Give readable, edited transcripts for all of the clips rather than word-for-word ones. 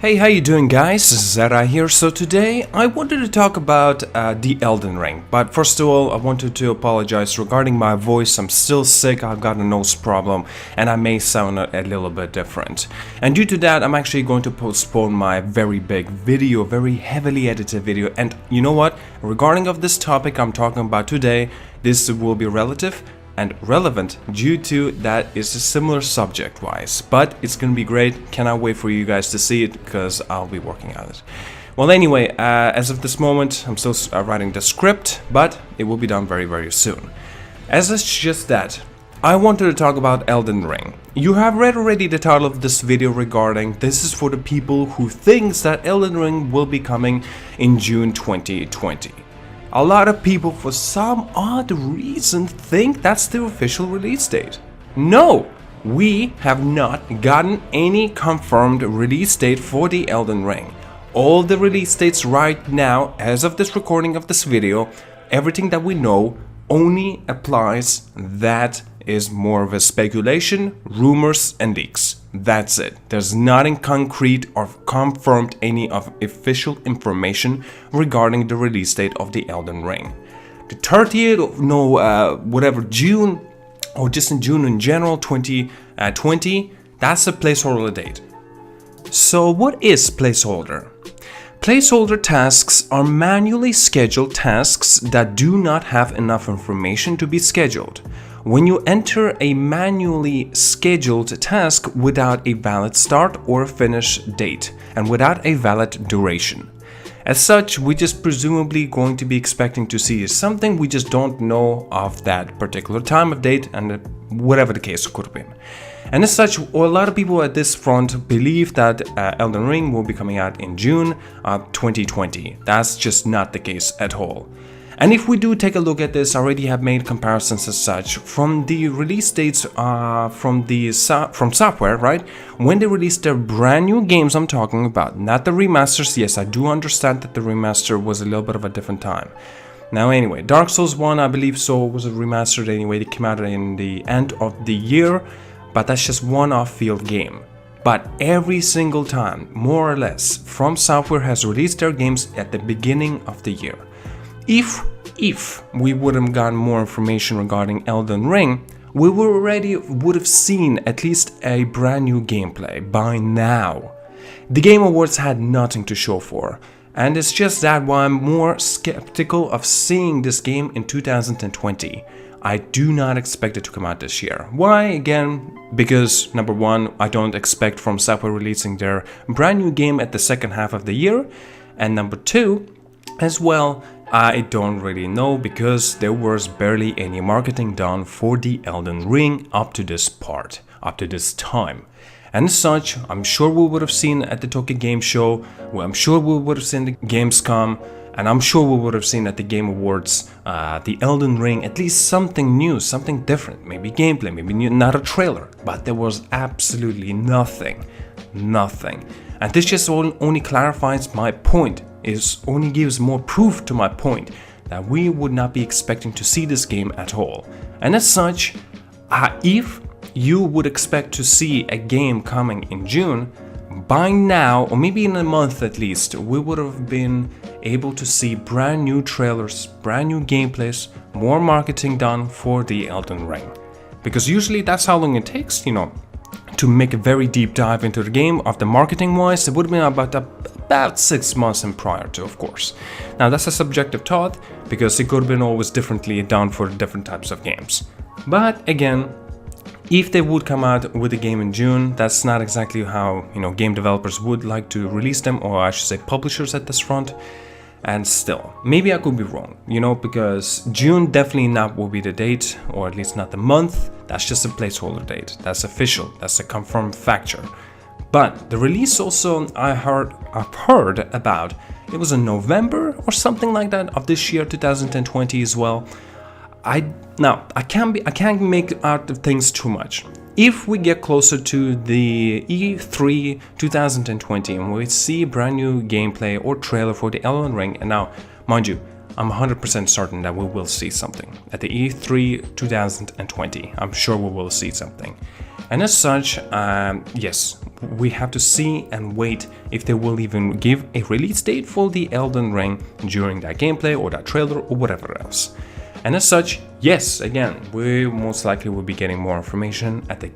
Hey, how you doing, guys? ZDEyE here. So today I wanted to talk about the Elden Ring, but first of all I wanted to apologize regarding my voice. I'm still sick, I've got a nose problem, and I may sound a little bit different. And due to that, I'm actually going to postpone my very big video, very heavily edited video. And you know what? Regarding of this topic I'm talking about today, this will be relative and relevant due to that is a similar subject wise, but it's gonna be great. Cannot wait for you guys to see it because I'll be working on it. Well, anyway, as of this moment I'm still writing the script, but it will be done very soon. As it's just that, I wanted to talk about Elden Ring. You have read already the title of this video regarding this is for the people who thinks that Elden Ring will be coming in June 2020. A lot of people, for some odd reason, think that's the official release date. No, we have not gotten any confirmed release date for the Elden Ring. All the release dates right now, as of this recording of this video, everything that we know only applies. That is more of a speculation, rumors and leaks. That's it. There's nothing concrete or confirmed any of official information regarding the release date of the Elden Ring. The 30th of June, or just in June in general, 2020, that's a placeholder date. So what is placeholder? Placeholder tasks are manually scheduled tasks that do not have enough information to be scheduled. When you enter a manually scheduled task without a valid start or finish date and without a valid duration. As such, we just presumably going to be expecting to see something we just don't know of that particular time of date and whatever the case could have been. And as such, a lot of people at this front believe that Elden Ring will be coming out in June of 2020. That's just not the case at all. And if we do take a look at this, I already have made comparisons as such from the release dates from software, right? When they released their brand new games I'm talking about, not the remasters. Yes, I do understand that the remaster was a little bit of a different time. Now anyway, Dark Souls 1, I believe so, was remastered anyway. It came out in the end of the year, but that's just one off-field game. But every single time, more or less, From Software has released their games at the beginning of the year. If we would have gotten more information regarding Elden Ring, we would have seen at least a brand new gameplay by now. The Game Awards had nothing to show for, and it's just that why I'm more skeptical of seeing this game in 2020. I do not expect it to come out this year. Why? Again, because number one, I don't expect From Software releasing their brand new game at the second half of the year, and number two, as well, I don't really know because there was barely any marketing done for the Elden Ring up to this time. And as such, I'm sure we would have seen at the Tokyo Game Show, I'm sure we would have seen the Gamescom, and I'm sure we would have seen at the Game Awards, the Elden Ring, at least something new, something different, maybe gameplay, maybe not a trailer, but there was absolutely nothing. And this just only clarifies my point. It only gives more proof to my point that we would not be expecting to see this game at all. And as such, if you would expect to see a game coming in June, by now, or maybe in a month at least, we would have been able to see brand new trailers, brand new gameplays, more marketing done for the Elden Ring. Because usually that's how long it takes, to make a very deep dive into the game of the marketing wise. It would have been about 6 months and prior to, of course. Now that's a subjective thought because it could have been always differently done for different types of games. But again, if they would come out with a game in June, that's not exactly how game developers would like to release them, or I should say publishers at this front. And still, maybe I could be wrong, because June definitely not will be the date, or at least not the month. That's just a placeholder date. That's official. That's a confirmed factor. But the release also I've heard about, it was in November or something like that of this year, 2020 as well. I can't make out of things too much. If we get closer to the E3 2020 and we see brand new gameplay or trailer for the Elden Ring, and now, mind you, I'm 100% certain that we will see something at the E3 2020. I'm sure we will see something. And as such, yes, we have to see and wait if they will even give a release date for the Elden Ring during that gameplay or that trailer or whatever else. And as such, yes, again, we most likely will be getting more information at the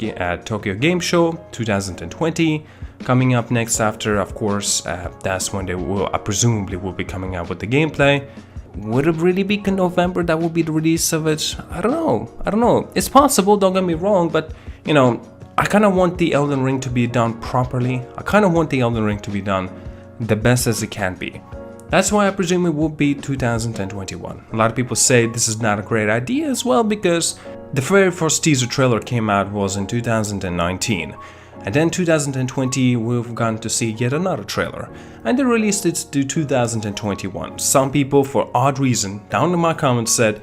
Tokyo Game Show 2020. Coming up next after, of course, that's when they will, presumably will be coming out with the gameplay. Would it really be in November that will be the release of it? I don't know. It's possible, don't get me wrong, but, you know, I kind of want the Elden Ring to be done properly. I kind of want the Elden Ring to be done the best as it can be. That's why I presume it will be 2021. A lot of people say this is not a great idea as well because the very first teaser trailer came out was in 2019. And then 2020 we've gone to see yet another trailer. And they released it to 2021. Some people, for odd reason, down in my comments said,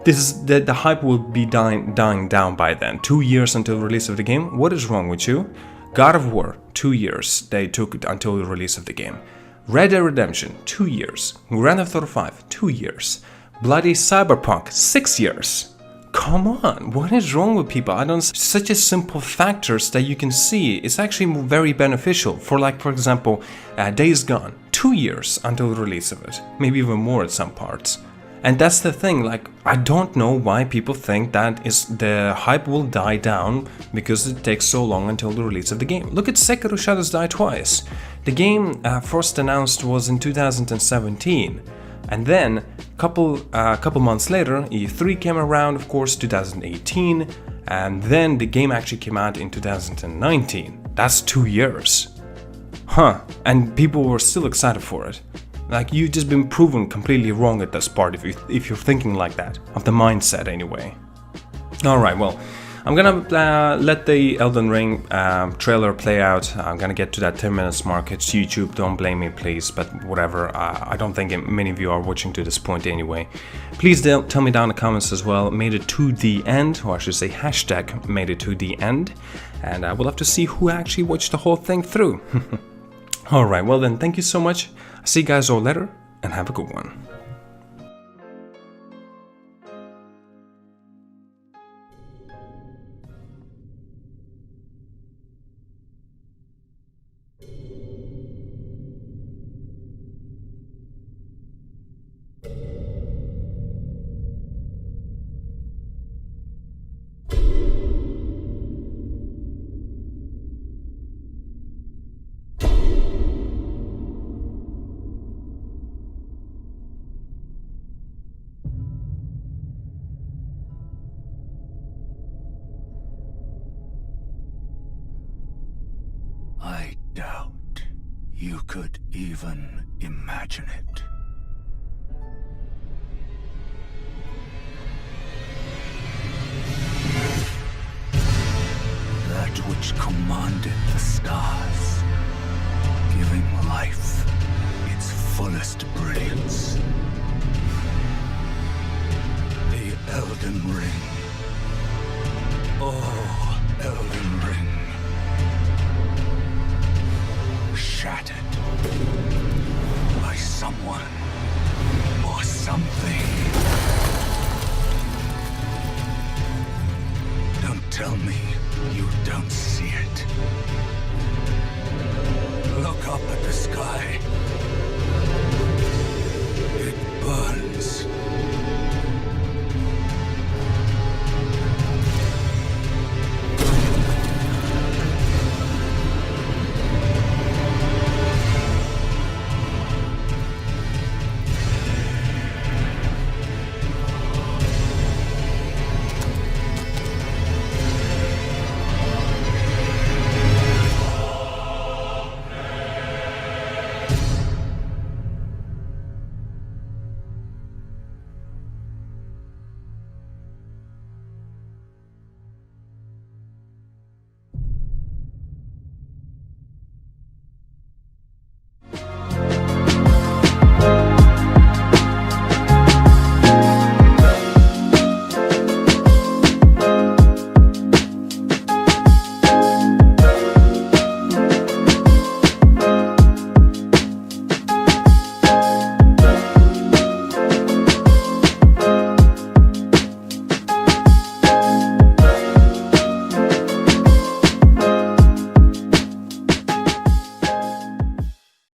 this is the hype will be dying down by then. 2 years until the release of the game. What is wrong with you? God of War, 2 years they took until the release of the game. Red Dead Redemption, 2 years. Grand Theft Auto 5, 2 years. Bloody Cyberpunk, 6 years. Come on, what is wrong with people? I don't. Such a simple factors that you can see. It's actually very beneficial. For example, Days Gone, 2 years until the release of it. Maybe even more at some parts. And that's the thing, like, I don't know why people think that the hype will die down because it takes so long until the release of the game. Look at Sekiro Shadows Die Twice. The game first announced was in 2017. And then, couple months later, E3 came around, of course, 2018. And then the game actually came out in 2019. That's 2 years. Huh, and people were still excited for it. Like, you've just been proven completely wrong at this part if you're thinking like that, of the mindset anyway. Alright, well, I'm gonna let the Elden Ring trailer play out. I'm gonna get to that 10 minutes mark. It's YouTube, don't blame me please, but whatever. I don't think many of you are watching to this point anyway. Please tell me down in the comments as well, made it to the end, or I should say hashtag made it to the end. And we'll have to see who actually watched the whole thing through. Alright, well then, thank you so much. I'll see you guys all later, and have a good one. I doubt you could even imagine it. That which commanded the stars, giving life its fullest brilliance. The Elden Ring. Oh, Elden Ring. Shattered by someone